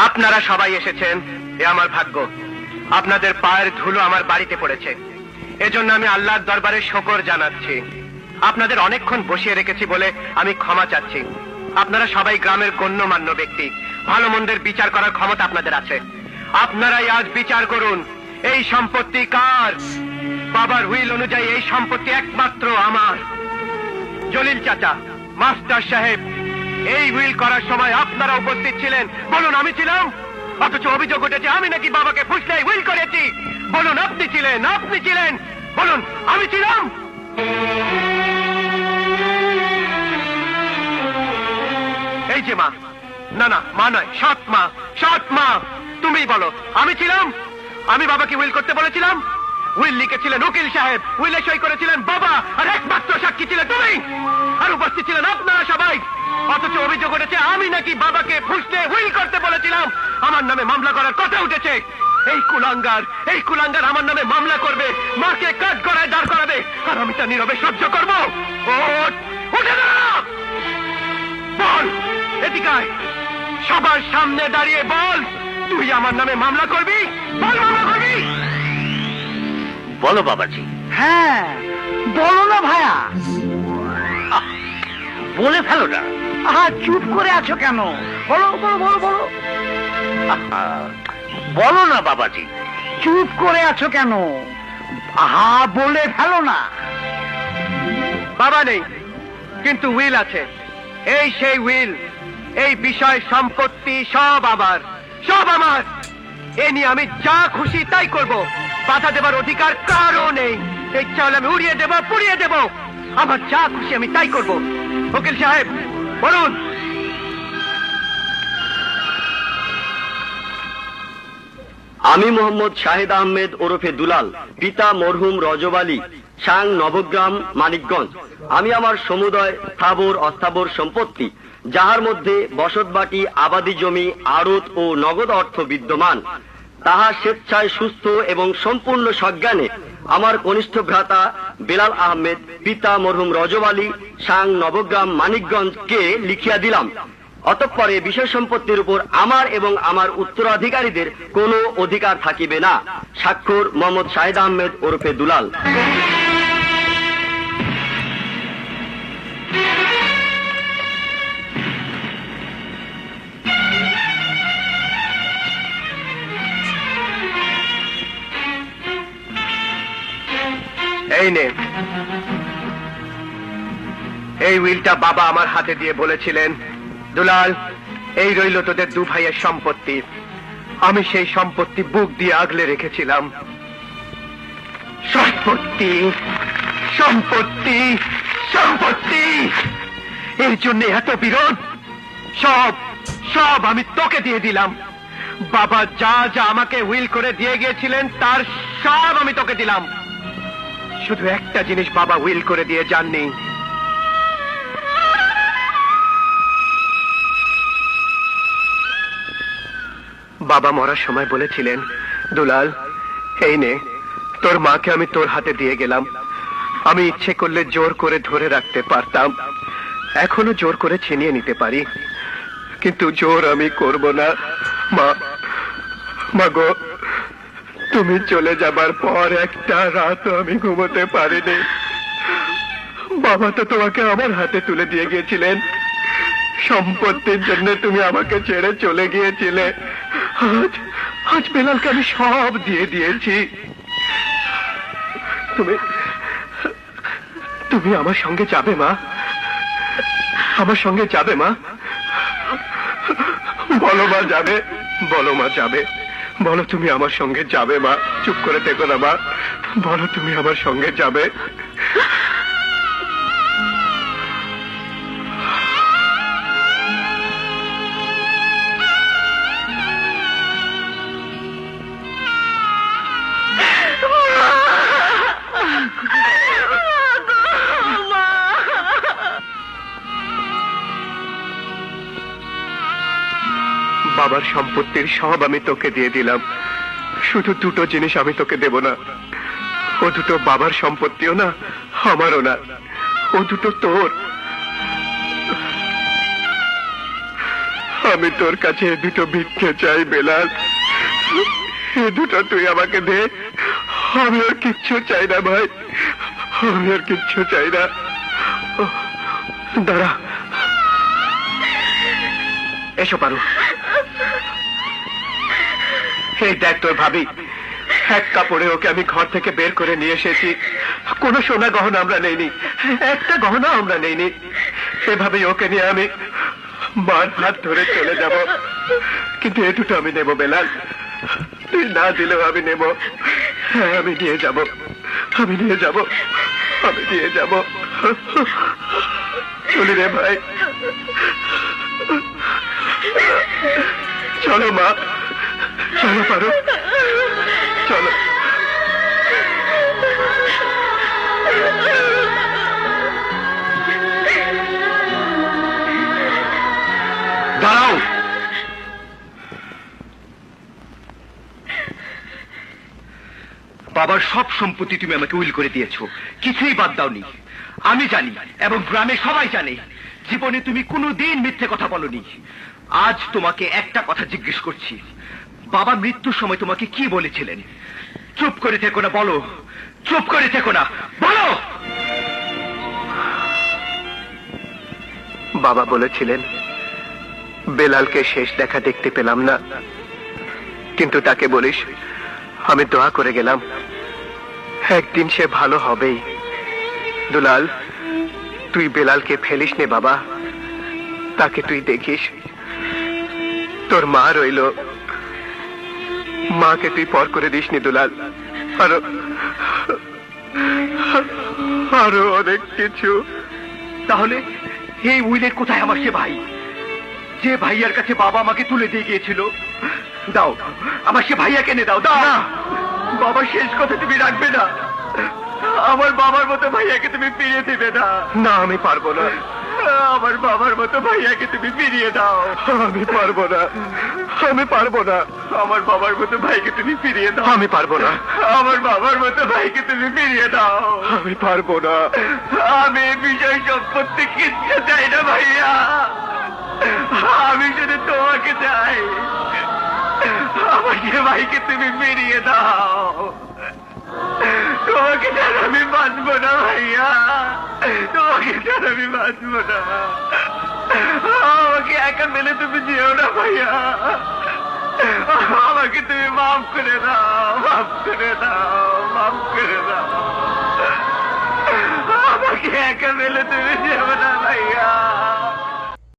আপনারা সবাই এসেছেন, এ আমার ভাগ্য। আপনাদের পায়ের ধুলো আমার বাড়িতে পড়েছে, এজন্য আমি আল্লাহর দরবারে শুকর জানাচ্ছি। আপনাদের অনেকক্ষণ বসিয়ে রেখেছি বলে আমি ক্ষমা চাচ্ছি। আপনারা সবাই গ্রামের গণ্যমান্য ব্যক্তি, ভালো মন্দের বিচার করার ক্ষমতা আপনাদের আছে। আপনারাই আজ বিচার করুন, এই সম্পত্তি কার? বাবার উইল অনুযায়ী এই সম্পত্তি একমাত্র আমার। জলিল চাচা, মাস্টার সাহেব, এই উইল করার সময় আপনারা উপস্থিত ছিলেন, বলুন আমি ছিলাম? অথচ অভিযোগ উঠেছে আমি নাকি বাবাকে ফুসলে উইল করেছি। বলুন আপনি ছিলেন, আপনি ছিলেন, বলুন আমি ছিলাম? এই যে মা, না না মা নয়, সৎ মা, সৎ মা, তুমি বলো আমি ছিলাম? আমি বাবাকে উইল করতে বলেছিলাম? উইল লিখেছিলেন উকিল সাহেব, উইলে সই করেছিলেন বাবা, আর একমাত্র সাক্ষী ছিলে তুমি, আর উপস্থিত ছিলেন আপনারা সবাই। অথচ অভিযোগ উঠেছে আমি নাকি বাবাকে ফুসলে উইল করতে বলেছিলাম। আমার নামে মামলা করার কথা উঠেছে। এই কুলাঙ্গার আমার নামে মামলা করবে, মাকে কাঠ গড়ায় দাঁড় করাবে, আর আমি তা নীরবে সহ্য করবো? উঠে দাঁড়া, বল এদিকে আয়, সবার সামনে দাঁড়িয়ে বল, তুই আমার নামে মামলা করবি? বল মামলা করবি? বলো বাবাজি। হ্যাঁ বলো না ভাইয়া, বলে ফেলো না। আহা চুপ করে আছো কেন? বলো বলো বলো বলো। বলো না বাবাজি। চুপ করে আছো কেন? আহা বলে ফেলো না। বাবা নেই, কিন্তু উইল আছে। এই সেই উইল, এই বিষয় সম্পত্তি সব আমার, সব আমার। এ নিয়ে আমি যা খুশি তাই করব, বাধা দেবার অধিকার কারও নেই। এই চাল আমি উড়িয়ে দেব, পুড়িয়ে দেব, আমার যা খুশি আমি তাই করব। উকিল সাহেব বলুন। আমি মোহাম্মদ শাহিদ আহমেদ ওরফে দুলাল, পিতা মরহুম রজব আলী, সাং নবগ্রাম, মানিকগঞ্জ। আমি আমার সমুদয় স্থাবর অস্থাবর সম্পত্তি, যাহার মধ্যে বসতবাটি, আবাদি জমি, আড়ত ও নগদ অর্থ বিদ্যমান, তাহা স্বেচ্ছায় সুস্থ এবং সম্পূর্ণ সজ্ঞানে আমার কনিষ্ঠ ভ্রাতা বেলাল আহমেদ, পিতা মরহুম রজব আলী, সাং নবগ্রাম, মানিকগঞ্জকে লিখিয়া দিলাম। অতঃপরে বিষয় সম্পত্তির উপর আমার এবং আমার উত্তরাধিকারীদের কোনো অধিকার থাকিবে না। স্বাক্ষর মোহাম্মদ শাহিদ আহমেদ ওরফে দুলাল। এই নে, এই উইলটা বাবা আমার হাতে দিয়ে বলেছিলেন, দুলাল এই রইল তোদের দু ভাইয়ের সম্পত্তি। আমি সেই সম্পত্তি বুক দিয়ে আগলে রেখেছিলাম। সম্পত্তি সম্পত্তি সম্পত্তি, এর জন্য এত বিরোধ? সব সব আমি তোকে দিয়ে দিলাম। বাবা যা যা আমাকে উইল করে দিয়ে গিয়েছিলেন তার সব আমি তোকে দিলাম। শুধু একটা জিনিস বাবা উইল করে দিয়ে যাননি, বাবা মরার সময় বলেছিলেন, দুলাল এই নে, তোর মাকে আমি তোর হাতে দিয়ে গেলাম। আমি ইচ্ছে করলে জোর করে ধরে রাখতে পারতাম, এখনো জোর করে ছিনিয়ে নিতে পারি, কিন্তু জোর আমি করব না। মা গো, তুমি চলে যাবার পর একটা রাত আমি ঘুমোতে পারিনি। বাবা তো তোমাকে আমার হাতে তুলে দিয়ে গিয়েছিলেন, সম্পত্তির জন্য তুমি আমাকে ছেড়ে চলে গিয়েছিলে। আজ বেলালকে আমি সব দিয়ে দিয়েছি। তুমি আমার সঙ্গে যাবে মা? আমার সঙ্গে যাবে মা? বলো মা যাবে? বলো মা যাবে? বলো তুমি আমার সঙ্গে যাবে মা? চুপ করে থেকো না মা, বলো তুমি আমার সঙ্গে যাবে? বাবার সম্পত্তির সব আমি তোকে দিয়ে দিলাম, শুধু দুটো জিনিস আমি তোকে দেব না। ও দুটো বাবার সম্পত্তিও না, আমারও না, ও দুটো তোর। আমি তোর কাছে এ দুটো ভিক্ষে চাই বেলাল, এ দুটো তুই আমাকে দে। আমি আর কিচ্ছু চাই না ভাই, আমি আর কিচ্ছু চাই না। দাঁড়া, এসো পারো। এই দেখ তোর ভাবি, এক কাপড়ে ওকে আমি ঘর থেকে বের করে নিয়ে এসেছি। কোনো সোনা গহনা আমরা নেইনি, একটা গহনা আমরা নেইনি। এভাবেই ওকে নিয়ে আমি মার হাত ধরে চলে যাব। কিন্তু এ দুটো আমি নেব বেলাল, তুই না দিলেও আমি নেব। হ্যাঁ, আমি নিয়ে যাব, আমি নিয়ে যাব, আমি নিয়ে যাব। চলি রে ভাই, চলো মা, চলো পারো, চলো। দাঁড়াও, বাবার সব সম্পত্তি তুমি আমাকে উইল করে দিয়েছো, কিছুই বাদ দাওনি। আমি জানি এবং গ্রামে সবাই জানে জীবনে তুমি কোনোদিন মিথ্যে কথা বলনি। আজ তোমাকে একটা কথা জিজ্ঞেস করছি, বাবা মৃত্যুর সময় তোমাকে কি বলেছিলেন? চুপ করে থেকো না, বলো, চুপ করে থেকো না, বলো। বাবা বলেছিলেন বেলালকে শেষ দেখা দেখতে পেলাম না, কিন্তু তাকে বলিস আমি দোয়া করে গেলাম, একদিন সে ভালো হবেই। দুলাল, তুই বেলালকে ফেলিস নে বাবা, তাকে তুই দেখিস। তোর মা রইল, মাকে তুই পর করে দিস নি দুলাল। আরো আরো অনেক কিছু। তাহলে এই উইলের কোথায় আমার সে ভাই, যে ভাইয়ার কাছে বাবা আমাকে তুলে দিয়ে গিয়েছিল? দাও আমার সে ভাইয়াকে এনে দাও। দাও, বাবার শেষ কথা তুমি রাখবে না, আমার বাবার মতো ভাইয়াকে তুমি ফিরিয়ে দিবে না। না, আমি পারবো না, আমার বাবার মতো ভাইয়াকে তুমি ফিরিয়ে দাও। আমি পারবো না, আমি পারবো না, আমার বাবার মতো ভাইকে তুমি ফিরিয়ে দাও। আমি পারবো না, আমার বাবার মতো ভাইকে তুমি ফিরিয়ে দাও। আমি পারবো না, আমি বিষয় সম্পত্তি কিচ্ছু চাই না ভাইয়া, আমি শুধু তোমাকে চাই। আমার যে ভাইকে তুমি ফিরিয়ে দাও, তোমাকে ছাড়া আমি বাঁচবো না ভাইয়া, তোমাকে ছাড়া আমি বাঁচবো না। আমাকে একা মেলে তুমি যেও না ভাইয়া, আমাকে তুমি মাফ করে দাও, মাফ করে দাও, মাফ করে দাও। আমাকে একা মেলে তুমি যেও না ভাইয়া।